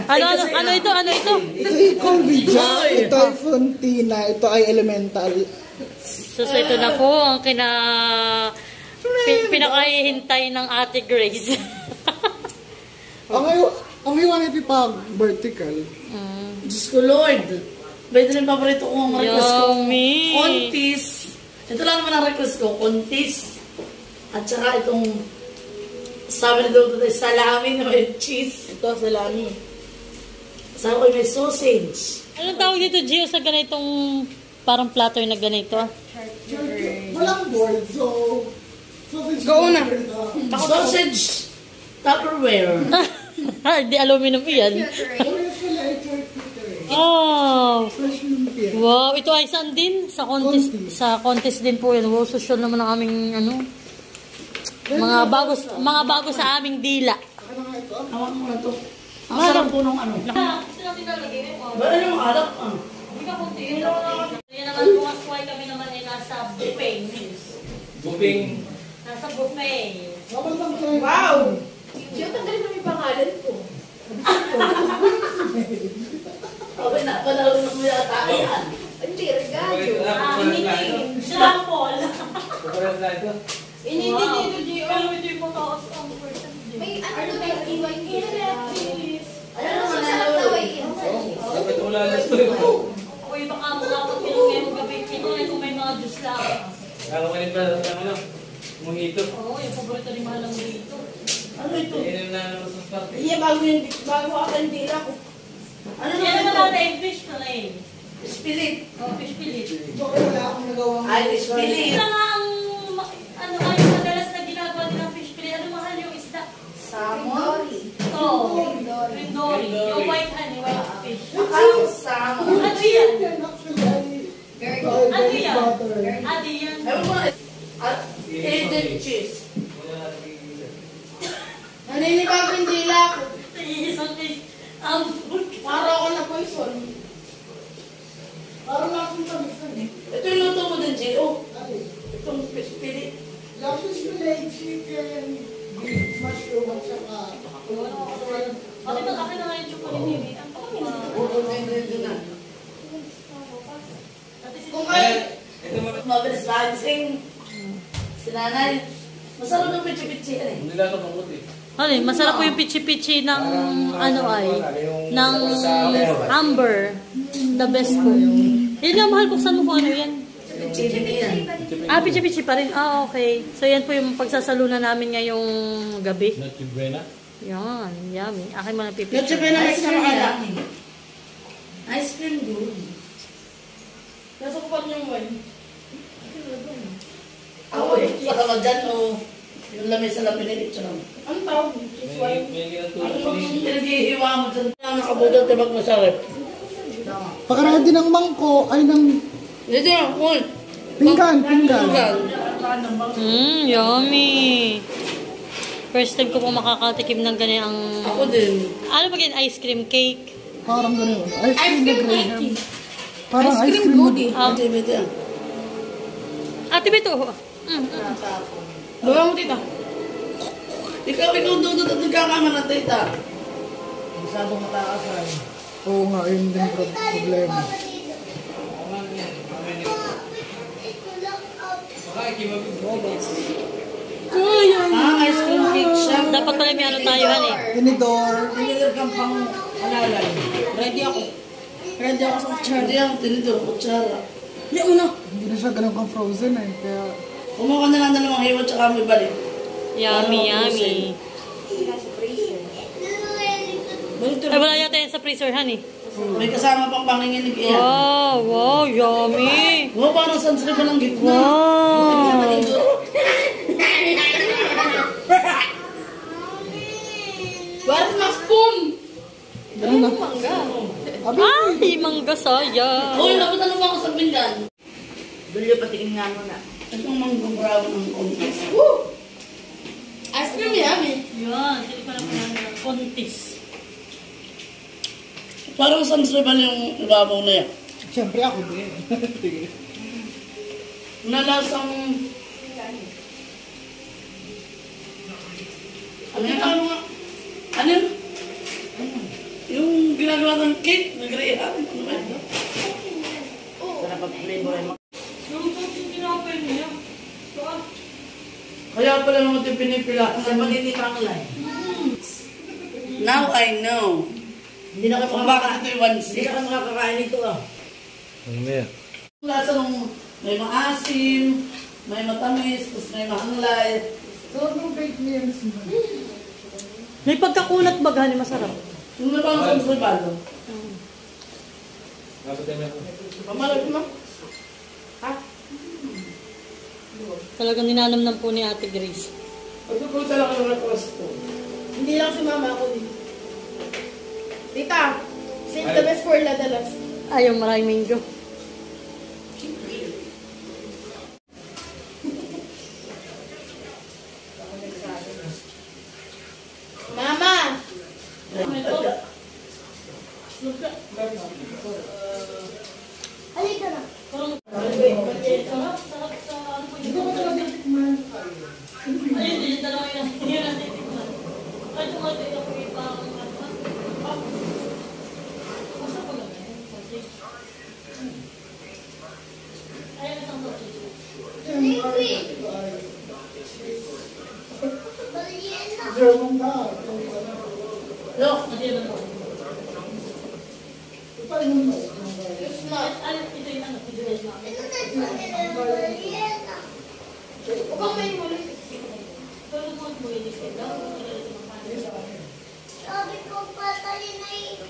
Ano ito? Ito ay Convija, ito ay Frontina, ito ay Elemental. So ito na po ang pinakahihintay ng Ate Grace. Ang iwan ito pag vertical. Diyos ko Lord. Ba ito yung paborito ko ang request ko. Contis. Ito lang naman ang request ko. Contis. At saka itong sabi na doon ito, salami na may cheese. Ito, salami. Saka ko may sausage. Anong tawag dito, Gio, sa ganitong parang platter na ganito? Walang board, so... Go na. Sausage Tupperware. Di aluminum yan. Oh. Wow, ito ay saan din? Sa contest din po yan. Wow, social naman ang aming ano. Mga bago sa aming dila. Hawak mo na to. Ang sarap po nung ano. Bala yung alak. Hindi ka kunti. Yan naman po ang sway kami naman ay nasa buffet. Nasa buffet. Wow! Diyo, tanggalin mo yung pangalan ko. Okay na, panalo na mo yata yan. Hindi, regalo. Hindi. Sample. Hindi dito, Gio. Pero ito yung mataas ang person. May ano na yung iwan ko. Ayan naman na Dapat wala na ito. Uy, baka makapag pinugay mo gabi. Pinugay kung may mga juice lang. Kakakunin pa ng ano, mojito. Oo, yung paborito ni Mahal ang mojito. Ano ito? Iinom na naman sa party. Iya, bago ako yung dila ko. Ano Yan naman naman ito? natin yung fish fillet. Spirit. Oh, fish fillet. Wala akong nagawang... Ay, spirit. Ito nga ang, ano nga yung madalas na ginagawa nilang fish fillet. Ano mahal yung isda? Salmon. Ito. Rindori. Yung white honey, white fish. Akala salmon. Ano yan? Very good. Ano yan? Ano yan? Ewan mo, added cheese. Naninibago yung dila ko. Isang fish. Ang food. Para ako na poison. Parang akong tamis na eh. Ito yung luto mo din, Gio. Itong spirit. Yung filet, chicken, beef, mushroom, at saka... Bakit akin na nga yung chocolate ni Ang Ito na. Kung kayo, mabilis balancing, si nanay, masarap ng pichi-pichi yan eh. Hindi lang ito mabuti. Ano masarap po yung pichi-pichi ng ano ay ng amber. The best po. Yun lang mahal, buksan mo kung ano yan. Pichi-pichi yan. Ah, pichi-pichi pa rin. Ah, okay. So yan po yung pagsasalunan namin ngayong gabi. Noche buena. Yan, yummy. Akin mga pipichi. Noche buena mix na makala. Ice cream good. Nasa kupan yung wine. Ako eh, baka mag-dyan o yung lamesa lang pinilit siya lang. Ang tawag? Cheese wine. May Ano ginatulog. pinaghihiwa mo dyan? Nakabudot, tibag masarap. Pakaraan din ng mangko, ay ng Dito yan, cool. pinggan. Yummy. First time ko po makakatikim ng ganyan. Ako din. Ano ba yan? Ice cream cake? Parang gano'n. Ice cream na graham. cake. Parang ice cream goodie. Ate, bete. Ate Beto. Bawa mo tita. Ikaw dudot at nagkakama na tita. Masyadong matakasan. Oo nga, yun din problema. Ice cream cake siya. Dapat pala may ano tayo han eh. Tinidor. Tinidor kang pang alalay. Ready ako. Ready ako sa kutsara. Hindi ang tinidor, kutsara. Yung una. Hindi na siya ganun kang frozen eh. Kaya, Kumuha na lang dalawang hiwa tsaka may balik. Yummy, yummy. Ay, wala yata yan sa freezer han eh. May kasama pang panginginig iyan. Wow, wow, yummy. Wow, parang sunscreen pa ng gitna. Wow. Where's my spoon? ganun na. Ay, mangga saya. Uy, napunta ba ako sa pinggan? Bilyo, patikin nga mo na. Itong manggang brown ng kontis. Woo! Ice cream yummy. Yan, hindi pa naman ng kontis. Parang sunscreen pa yung ibabaw na yan. Siyempre ako din. Nalasang... Ano yun? Ano yun? Yung lang ng cake. Nag-rehan. Ano ba ito? Sarap ang flavor ay kaya pala naman ito pinipila. Kasi maninipang lang. Now I know. Hindi na kung bakit ito yung one stick. Hindi na ka makakakain ito ah. Ano ba yan? Lasa nung may maasim, may matamis, tapos may mahanglay. Sobrang baked yams mo. May pagkakunat baga ni masarap. Yung napang sa observado. Dapat yan ako. Pamalapit mo? Talagang ninanamnam po ni Ate Grace. Pagkukulta lang ang request ko. Hindi lang si mama ako din. Tita, save the best for Ladalas. Ayaw maraming mango. Mama! Halika na. Ayun, yung dalawa yun. Yun ang titikman. Ay, tumatay ako yung parang basta pa ganyan. Sausage. Ayan, isang sausage. German na. Look, Hindi naman po. Paano mo? Ay, ito yung ano, ito yung ano. Huwag kang may muli. Pero kung mo yung discount daw, Sabi ko patayin na yung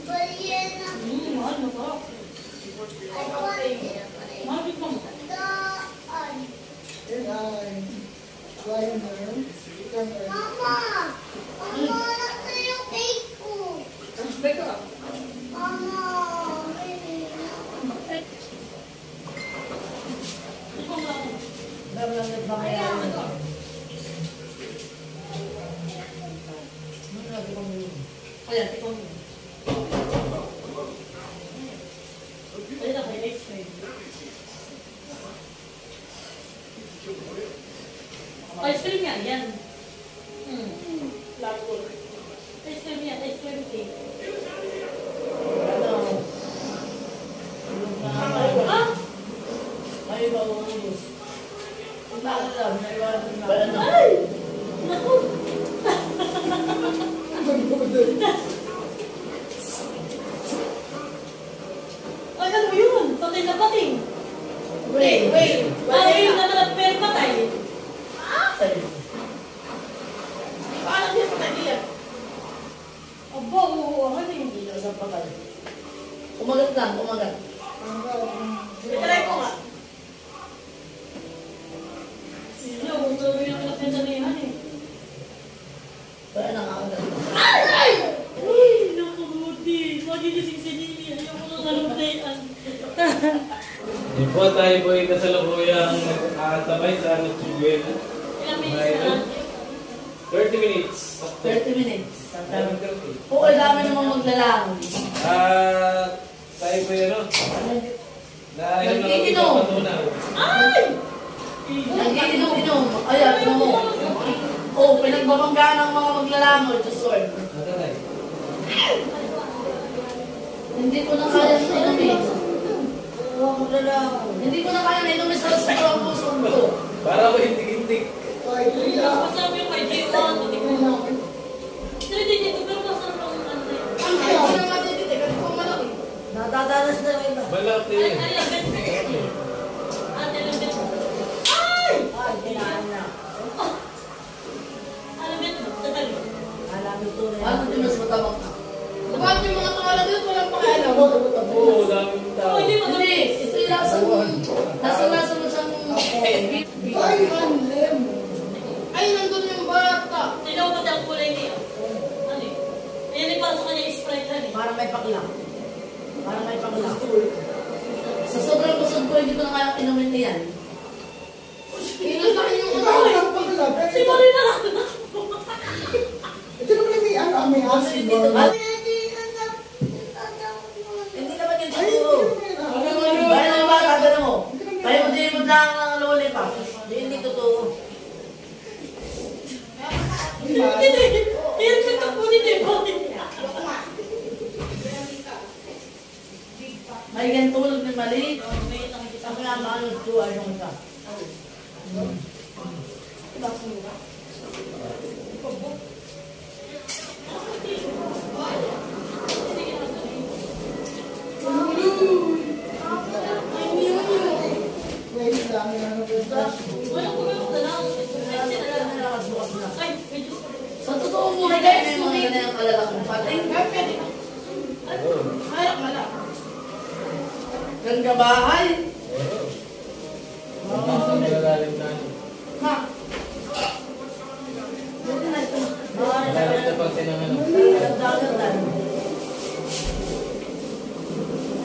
balyena. mahal na po. Ay, Mahal pa mo. daan. Yan ay liner. Mama! Mama, nasa yung cake ko. Mama! Ayan, tikon mo. Ayan na, may ice cream. Ice cream yan, yan. Ice cream yan, ice cream cake. Ah! ay ba ang ulos? Ang bakit lang, naiwanan na. Ay! Naku! Ay, ano yun? Patay na patay. Wait. Ay, yun naman ang pero patay. Paano siya patay niya? Aba, oo, ano yun? Hindi na sa patay. Umagat lang, umagat. Try ko nga. Sino, kung gawin ang anak niya sa niyan eh. Kaya nakakagat. Uy, nakabuti. Magigising si Nini. Ayaw ko nang alutayan. Yung po tayo po ay kasalukuyang nakatabay sa Nutsuguel. Ilang minutes na lang. 30 minutes. 30 minutes. Parang 30. Oo, ang dami namang maglalang. Tayo po yun, no? Dahil Nagkikinom. patunaw. Ay! Nag-iinom-inom. Ayan, ano mo. Oo, pinagbabanggaan ng mga maglalangoy to sword. Matatay. Hindi ko na kaya na inumin. Hindi ko na kaya na inumin sa sobrang puso ko. Para ko hintik-hintik. Masarap yung kay J1. Titikman mo. Hindi dito, pero masarap ang ano na yun. Ang kaya ko na matititik at kung malaki. Natadalas na rin ba? Balak Ay, yun. ay, labit. Ate, labit. Ay! Ay, kailangan na. Labit mo, sa talo. Ano din mas matabang ka? Bakit yung mga pangalan doon walang pakialam? Oo, daming tao. Oh, hindi Hindi, magaling. ito yung lasa mo siyang Ay, lemon. Ay, nandun yung bata. Tingnan mo pati ang kulay niya. Ano eh? Ayan yung parang sa kanya Sprite lang eh. Parang may pakla. Parang may pakla. Sa sobrang busog ko, hindi ko na kaya inumin na yan. Inatakin yung Ikaw lang pala. Si Marina lang. Ito naman may ano, may asin. Dito, Ay, hindi naman yung hindi siguro. naman yan. Bayan na yung bata, gano'n mo. Kaya mo din mo lang ng lollipop. Hindi totoo. Hindi. Hirap ka kunin eh. Ano to? Ano ka? Wait lang, ano ba? Sa totoo mo, may mga ganyan kalalakong pating. Ganda bahay. Ma.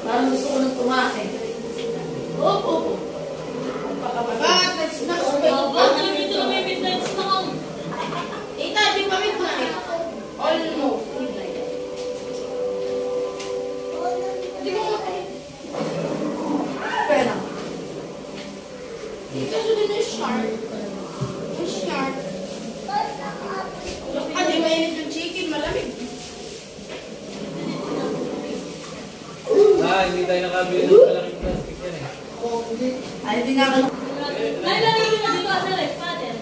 Parang gusto ko nang tumakin. Opo. Tita, di pa midnight. Almost midnight. Di mo matay. Pera. Tita, so din yung shark. Yung shark. Di mainit yung chicken, malamig. Hindi tayo nakabili ng malaking plastic yan eh. Ay, hindi nga ako. Nailalagay nyo na dito sa ref, father.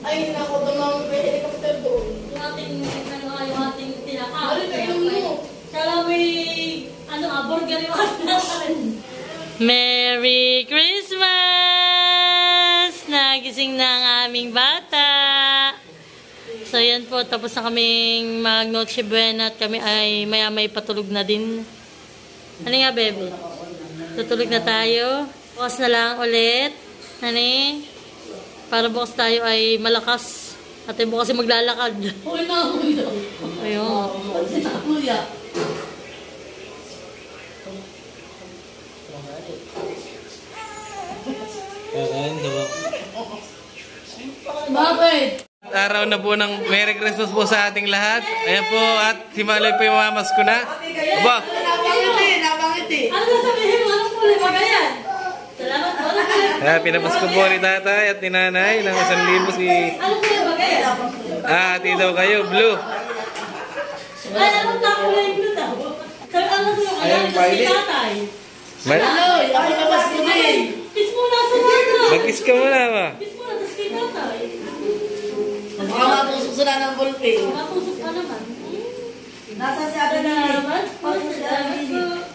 Ay, nako, dumang may helicopter doon. Yung ating tinakaw. Ano na yun mo? Kala may, burger yung ating. Merry Christmas! Nagising na ang aming bata. So yan po, tapos na kaming mag-Noche Buena at kami ay maya-may patulog na din. Ano nga, baby? Tutulog na tayo. Bukas na lang ulit. Hani? Para bukas tayo ay malakas. At bukas ay maglalakad. Okay na ako yun. Ayun. Pati na kuya. Kakain na ba? Bakit? Araw na po ng Merry Christmas po sa ating lahat. Ayan po, at si Maloy po yung mamamas ko na. Aba, Napangiti. Ano sasabihin mo? Anong kulay ba ganyan? Salamat po. Anong kulay? pinapasko po ni tatay at ni nanay ng 1,000 si... Anong kulay ba ganyan? Ati daw kayo, blue. Ay, anong kulay blue daw? Sabi, ano sa mga Ayun, ganyan? Violet. Si tatay. Aloy, ako labas ko din. Kiss muna sa mga. Mag-kiss ka muna ba? Kiss muna, tapos kay tatay. Baka matusok sila ng bulpe. Matusok ka naman. Nasa si Ate Nini. Salamat. Salamat po.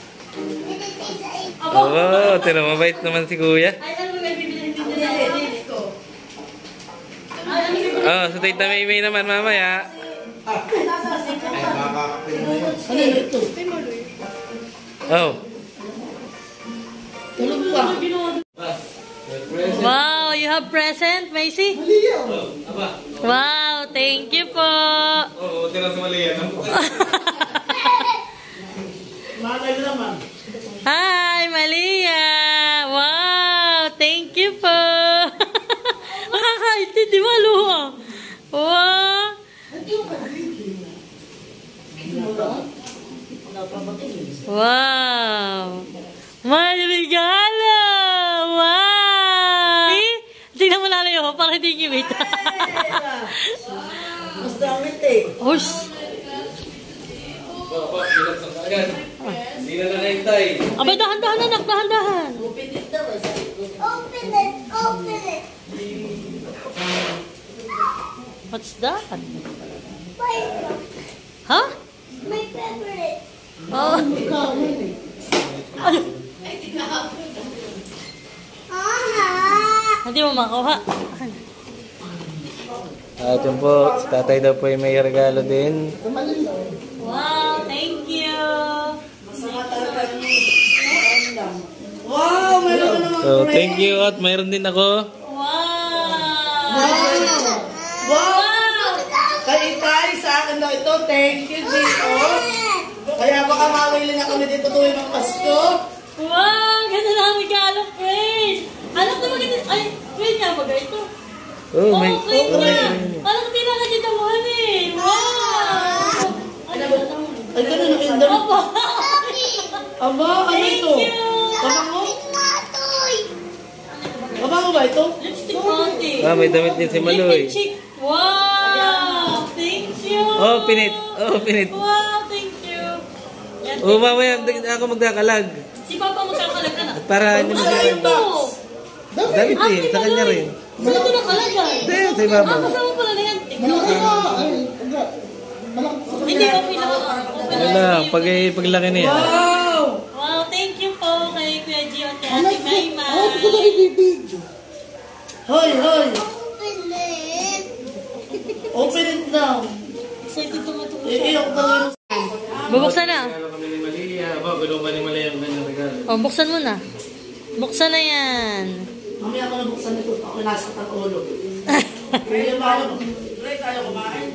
Abo. Oo, tira, mabait naman si kuya. Ay, ano ba may bibilihin din nila? Ay, ano bibilihin? Oh, sa tita Maymay naman mamaya. Ano ito? Oh. Tulog pa. Wow, you have present, Macy? Wow, thank you po. Oo, tira sa mali yan. Malay mo naman. Hi, Malia. Wow, thank you po. Nakakaintindi mo, luha. Wow. Wow. May regalo. Wow. Tingnan mo lalayo para hindi kimita. Mas damit eh. Ush. Hindi na nakahintay. Abay, dahan-dahan anak, dahan-dahan. Pinit daw eh. Open it, open it. What's that? Wait, Huh? my favorite. Oh. Ay, Mama. hindi mo makuha. At yun po, si tatay daw po ay may regalo din. Wow, thank you. Masama talaga yung wow, meron ka naman So, thank you at mayroon din ako. Wow. Wow! Kay Itay, sa akin daw ito. Thank you, Gio. Kaya baka mawili na kami dito tuwing ng Pasko. Wow, ganda na ang regalo, Praise. Ano ito maganda? Ay, Praise nga ba ito? Oh, may... Praise nga. Parang tinangan kita mo, eh. Wow. Ay, ganun ang indam. Opo. Aba, ano ito? Thank you. Kabango? Kabango ba ito? Lipstick mounty. May damit din si Maloy. Lipstick chick. Wow. Thank you. Oh, pinit. Oh, pinit. Wow, thank you. Yan O mamaya ako magkakalag. Si Papa magkakalag ka na. At para hindi magkakalag. Dami din, sa kanya rin. Saan ito nakalagay? Hindi, sa ibaba. Kasama pala na yan. Malaki ka. Ay, Hindi, okay lang. Ano lang, paglaki na yan. Wow! Wow, thank you po kay Kuya Gio at kay Ate Mayma. Ay, ko na ibibig. Hoy, hoy! Open it. Open it now. Excited ko ito. Iiyak daw yung... Bubuksan na. Regalo kami ni Malia. Aba, gulong ka ni Malia ang kanyang regalo. O, buksan mo na. Buksan na yan. Mamaya ako nabuksan nito. Ako nasa ulo. Kaya ba ako? Ray, tayo kumain.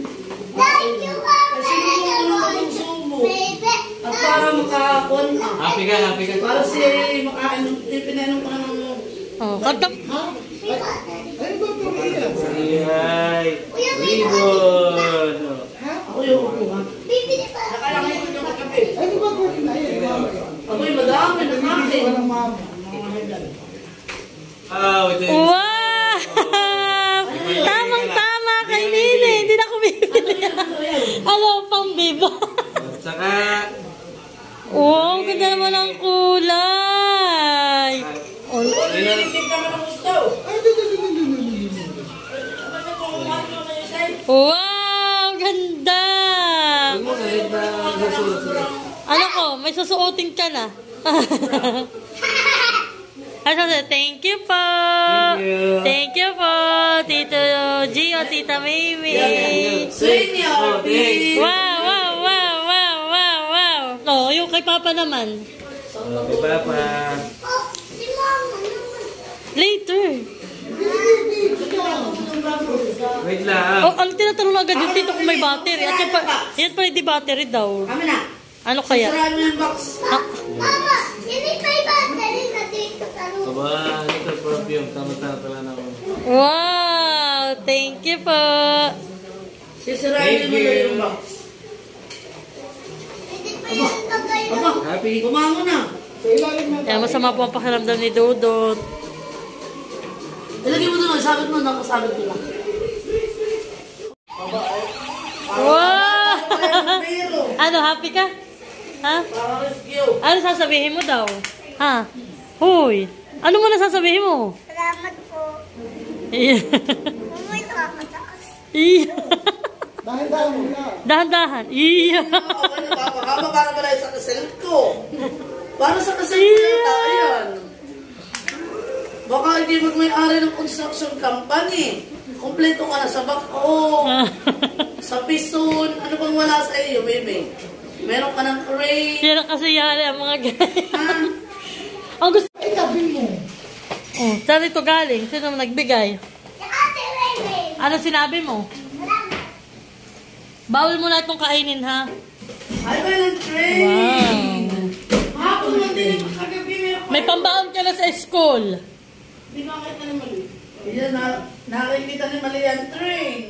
Thank you, Kasi nung ng sumo. baby. At para makakon. Happy ka, happy ka. Para si makain. Pinainom ko na ng... O, katap. Ay, ba po kaya? Ay, ribbon. Ako yung upo, ha? Bibili pa. Nakalangin ko yung kape. Ay, ba po kaya? Ako yung madami. Nagkakain. Walang mama. Ito yun. Wow! Tamang-tama kay Nene. Hindi na ako bibili. Alam, pang bibo. At saka, Wow, ang ganda naman ang kulay. Nililig naman ang gusto. Wow, ganda. Ano ko, may susuotin ka na. Ano na, thank you po. Thank you. Thank you po, Tito Gio, Tita Mimi. Senior, please. Wow, wow, wow, wow, wow, wow. Oh, yung kay Papa naman. kay Papa. Oh, si mama naman. Later. Wait lang. Oh, ano tinatanong agad yung Tito kung may battery? At yan pa hindi battery daw. Kami na. Ano kaya? Sirahan mo yung box. Mama, yun yung may battery na dito sa room. Aba, ito perfume. Tama-tama pala na ako. Wow, thank you po. Sisirahin mo na yung box. Hindi pa yung lagay na. Aba, Happy? kumango na. Kaya masama po ang pakiramdam ni Dodot. Ilagay mo doon. Sabit mo. Nakasabit ko lang. Wow! Pero, Ano, happy ka? Ha? para rescue. Ano sasabihin mo daw? Ha? Hoy, ano mo na sasabihin mo? Salamat po. Iya. May nakakataas. Iya. Dahan-dahan mo na. Dahan-dahan. Iya. Ako na papakama para pala sa kasal ko. Para sa kasal ko na tayo yan. Baka hindi mag-may-ari ng construction company. Kompleto ka na sa bako, sa pison, ano bang wala sa iyo, baby? Meron ka ng crane. Yan ang kasiyari ang mga guys. Ha? Ang gusto. Ay, tabi mo. Oh, saan ito galing? Sino nagbigay? Si Ate Raymond. Ano sinabi mo? Salamat. Bawal mo na itong kainin, ha? Ay, ba ng crane? Wow. Hapon mo din yung kagabi, meron ka. May pambaon ka na sa school. Hindi makita ni Mali. Yan, nakikita ni Mali ang train.